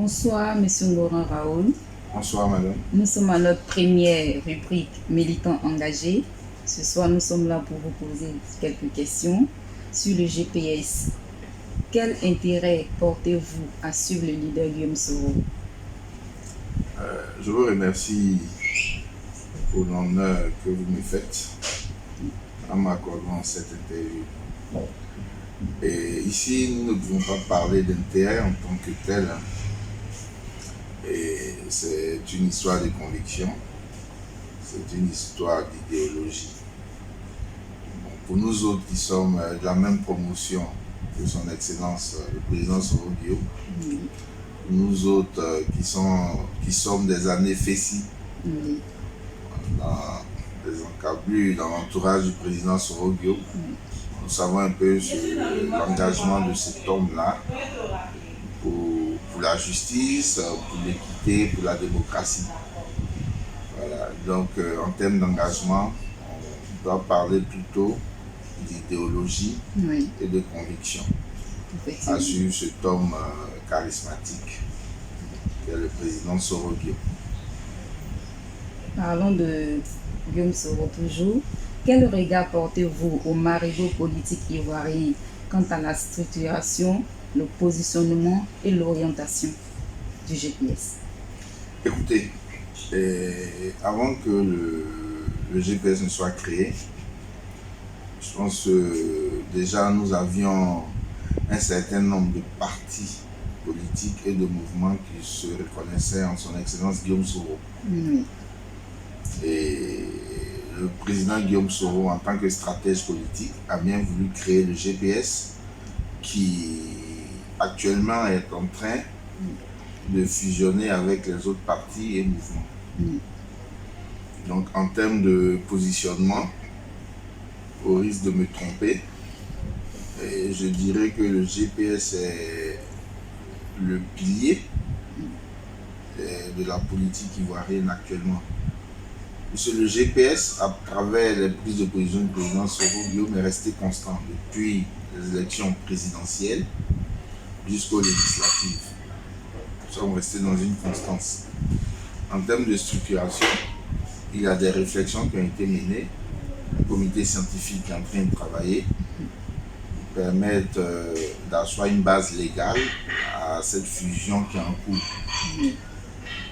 Bonsoir, Monsieur Laurent Raoul. Bonsoir, madame. Nous sommes à notre première rubrique Militants engagés. Ce soir, nous sommes là pour vous poser quelques questions sur le GPS. Quel intérêt portez-vous à suivre le leader Guillaume Soro? Je vous remercie pour l'honneur que vous me faites en m'accordant cette interview. Et ici, nous ne devons pas parler d'intérêt en tant que tel. Et c'est une histoire de conviction, c'est une histoire d'idéologie. Bon, pour nous autres qui sommes de la même promotion que son Excellence le président Soro Guillaume, nous autres qui sommes des années Fessi, dans les encablures, dans l'entourage du président Soro Guillaume, nous savons un peu sur l'engagement de cet homme-là pour la justice, pour l'équité, pour la démocratie. Voilà. Donc, en termes d'engagement, on doit parler plutôt d'idéologie et de conviction à suivre cet homme charismatique qui est le président Soro Guillaume. Parlons de Guillaume Soro toujours. Quel regard portez-vous au marigot politique ivoirien quant à la structuration, le positionnement et l'orientation du GPS? Écoutez, avant que le GPS ne soit créé, je pense que déjà nous avions un certain nombre de partis politiques et de mouvements qui se reconnaissaient en son Excellence Guillaume Soro. Et le président Guillaume Soro, en tant que stratège politique, a bien voulu créer le GPS qui actuellement est en train de fusionner avec les autres partis et mouvements. Donc en termes de positionnement, au risque de me tromper, je dirais que le GPS est le pilier de la politique ivoirienne actuellement. Parce que le GPS, à travers les prises de position du président Soro Guillaume, est resté constant depuis les élections présidentielles jusqu'aux législatives. Nous sommes restés dans une constance. En termes de structuration, il y a des réflexions qui ont été menées. Le comité scientifique est en train de travailler pour permettre d'asseoir une base légale à cette fusion qui est en cours.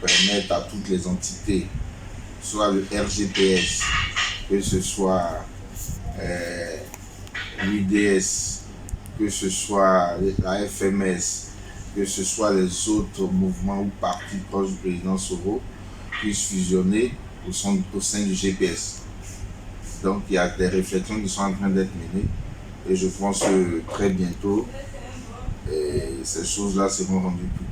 Permettre à toutes les entités, soit le RGPS, que ce soit l'UDS, que ce soit la FMS, que ce soit les autres mouvements ou partis proches du président Soro, puissent fusionner au sein du GPS. Donc il y a des réflexions qui sont en train d'être menées et je pense que très bientôt, ces choses-là seront rendues publiques.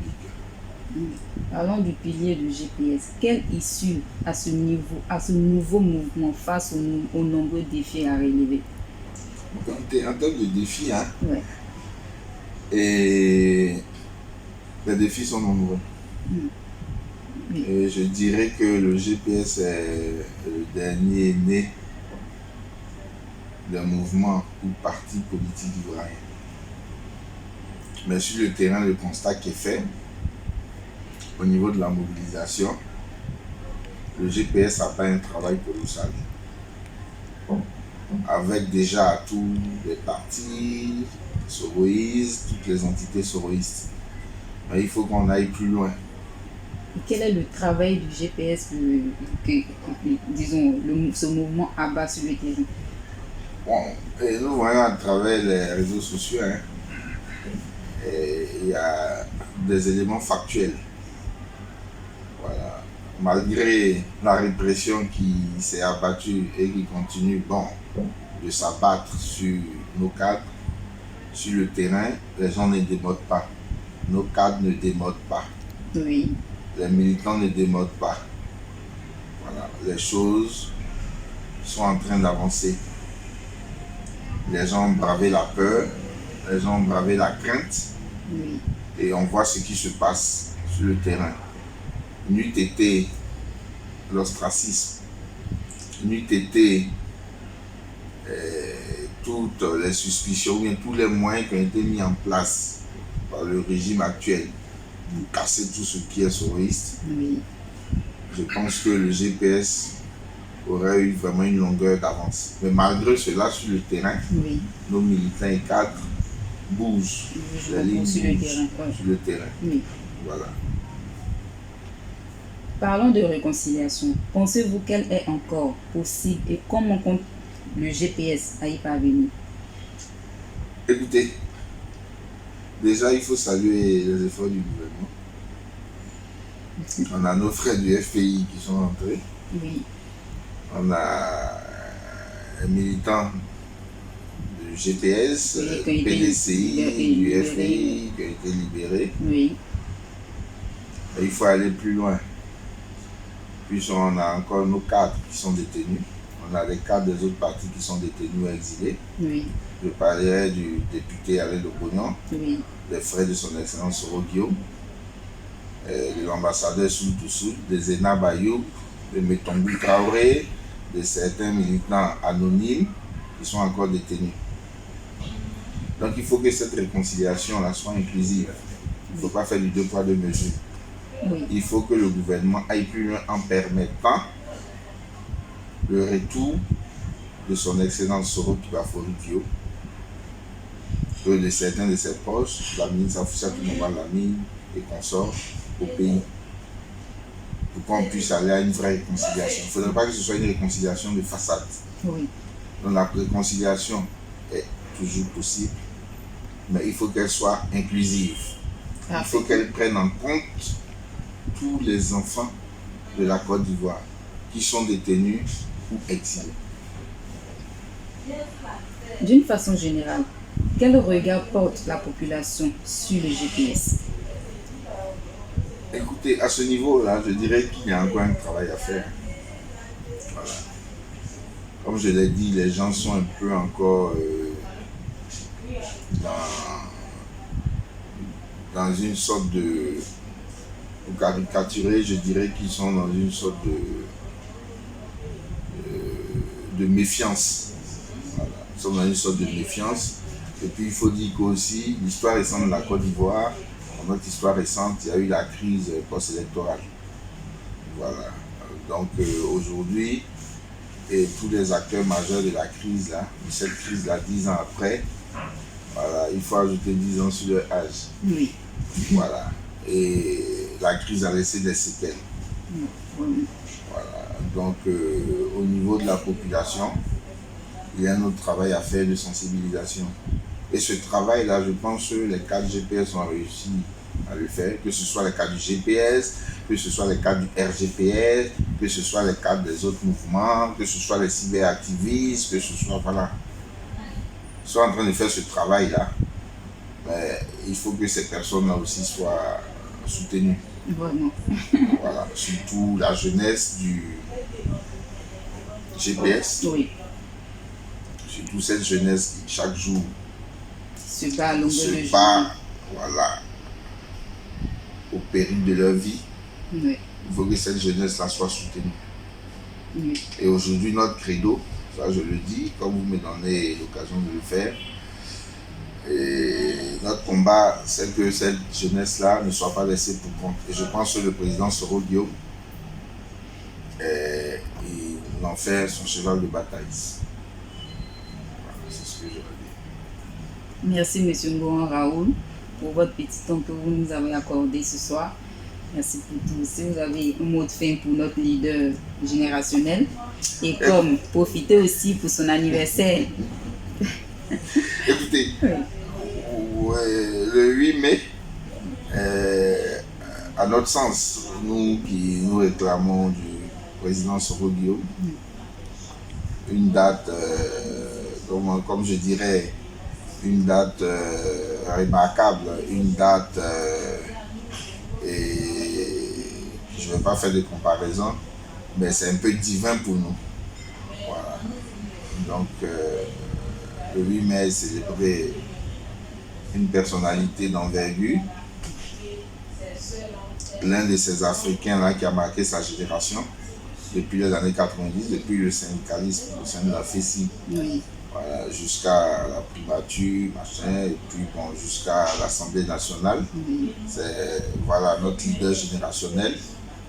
Parlons du pilier du GPS. Quelle issue à ce nouveau mouvement face aux nombreux défis à relever? En termes de défis, Ouais. Les défis sont nombreux. Et je dirais que le GPS est le dernier né d'un mouvement ou parti politique ivoirien. Mais sur le terrain, le constat qui est fait, au niveau de la mobilisation, le GPS a fait un travail colossal. Avec déjà tous les partis soroïstes, toutes les entités soroïstes. Mais il faut qu'on aille plus loin. Quel est le travail du GPS ce mouvement abat sur le terrain? Bon, et nous voyons à travers les réseaux sociaux, il y a des éléments factuels. Voilà. Malgré la répression qui s'est abattue et qui continue de s'abattre sur nos cadres, sur le terrain, les gens ne démodent pas. Nos cadres ne démodent pas. Oui. Les militants ne démodent pas. Voilà. Les choses sont en train d'avancer. Les gens ont bravé la peur, les gens ont bravé la crainte, et on voit ce qui se passe sur le terrain. N'eût été l'ostracisme, n'eût été toutes les suspicions, ou bien tous les moyens qui ont été mis en place par le régime actuel casser tout ce qui est soroiste. Oui. Je pense que le GPS aurait eu vraiment une longueur d'avance. Mais malgré cela, sur le terrain, Oui. nos militants et cadres bougent. Je Les lignes sur le bougent terrain. Ouais. sur le terrain. Oui. Voilà. Parlons de réconciliation. Pensez-vous qu'elle est encore possible et comment compte le GPS à y parvenir? Écoutez, déjà il faut saluer les efforts du gouvernement. On a nos frères du FPI qui sont entrés. Oui. On a un militant du GPS, Oui, PDCI, du FPI qui a été libéré. Oui. Et il faut aller plus loin. Puis on a encore nos cadres qui sont détenus. On a les cadres des autres partis qui sont détenus ou exilés. Oui. Je parlerai du député Alain Lopognon, Oui. des frères de son excellence Soro Guillaume, de l'ambassadeur Soutou Soud, de Zena Bayou, de Metongou Traoré, de certains militants anonymes qui sont encore détenus. Donc il faut que cette réconciliation-là soit inclusive. Il ne faut pas faire du deux poids deux mesures. Oui. Il faut que le gouvernement aille plus loin en permettant le retour de son excellence Soro Kibafori Dio, de certains de ses proches, la ministre Afoussa Lamine et consorts au pays, pour qu'on puisse aller à une vraie réconciliation. Il ne faudrait pas que ce soit une réconciliation de façade. Oui. Donc la réconciliation est toujours possible, mais il faut qu'elle soit inclusive. Il faut qu'elle prenne en compte tous les enfants de la Côte d'Ivoire qui sont détenus ou exilés. D'une façon générale, quel regard porte la population sur le GPS? Écoutez, à ce niveau-là, je dirais qu'il y a encore un travail à faire. Voilà. Comme je l'ai dit, les gens sont un peu encore dans une sorte de... Pour caricaturer, je dirais qu'ils sont dans une sorte de méfiance. Voilà. Ils sont dans une sorte de méfiance. Et puis il faut dire qu'aussi, l'histoire récente de la Côte d'Ivoire, dans notre histoire récente, il y a eu la crise post-électorale. Voilà. Donc aujourd'hui, et tous les acteurs majeurs de la crise, là, de cette crise-là, 10 ans après, voilà, il faut ajouter 10 ans sur leur âge. Oui. Voilà. Et la crise a laissé des séquelles. Oui. Voilà. Donc au niveau de la population, il y a un autre travail à faire de sensibilisation. Et ce travail-là, je pense que les cadres GPS ont réussi à le faire, que ce soit les cadres du GPS, que ce soit les cadres du RGPS, que ce soit les cadres des autres mouvements, que ce soit les cyberactivistes, que ce soit, voilà. Ils sont en train de faire ce travail-là. Mais il faut que ces personnes-là aussi soient soutenues. Vraiment. Voilà. Surtout la jeunesse du GPS. Oui. Surtout cette jeunesse qui, chaque jour, Se bat à longueur de se bat, voilà, au péril de leur vie. Oui. Il faut que cette jeunesse-là soit soutenue. Oui. Et aujourd'hui, notre credo, ça je le dis, comme vous me donnez l'occasion de le faire, et notre combat, c'est que cette jeunesse-là ne soit pas laissée pour compte. Et je pense que le président Soro Guillaume, il en fait son cheval de bataille. Voilà, c'est ce que je veux dire. Merci, M. Ngoan Raoul, pour votre petit temps que vous nous avez accordé ce soir. Merci pour tout. Si vous avez un mot de fin pour notre leader générationnel, et comme profitez aussi pour son anniversaire. Écoutez, Oui. le 8 mai, à notre sens, nous qui nous réclamons du président Soro Guillaume, une date, comme je dirais, une date remarquable, une date, et je ne vais pas faire de comparaison, mais c'est un peu divin pour nous. Voilà. Donc, le 8 mai, célébrer une personnalité d'envergure, l'un de ces Africains là qui a marqué sa génération depuis les années 90, depuis le syndicalisme au sein de la FESI. Oui. voilà, jusqu'à la primature, machin, et puis bon, jusqu'à l'Assemblée nationale. Oui. C'est voilà, notre leader générationnel,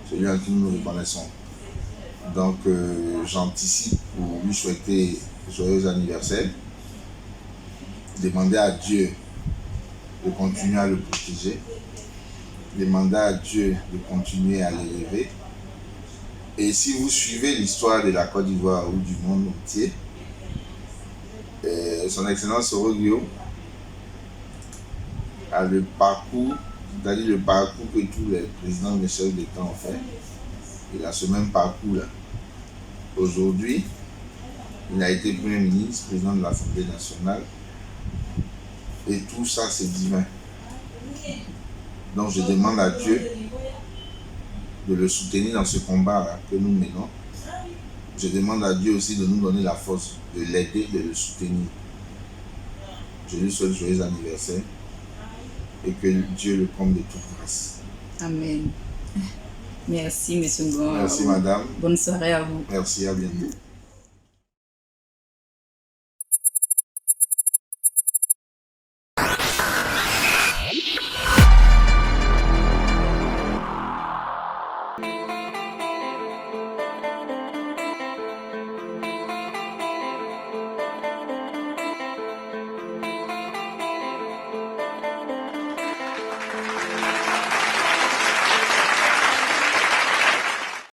celui en qui nous nous reconnaissons. Donc j'anticipe pour lui souhaiter joyeux anniversaire, demander à Dieu de continuer à le protéger, demander à Dieu de continuer à l'élever. Et si vous suivez l'histoire de la Côte d'Ivoire ou du monde entier, son Excellence Soro Guillaume a le parcours, c'est-à-dire le parcours que tous les présidents des chefs d'État ont fait. Il a ce même parcours-là. Aujourd'hui, il a été Premier ministre, président de l'Assemblée nationale. Et tout ça, c'est divin. Donc je demande à Dieu de le soutenir dans ce combat que nous menons. Je demande à Dieu aussi de nous donner la force, de l'aider, de le soutenir. Je lui souhaite joyeux anniversaire et que Dieu le comble de toute grâce. Amen. Merci, M. Ngom. Merci, madame. Bonne soirée à vous. Merci, à bientôt.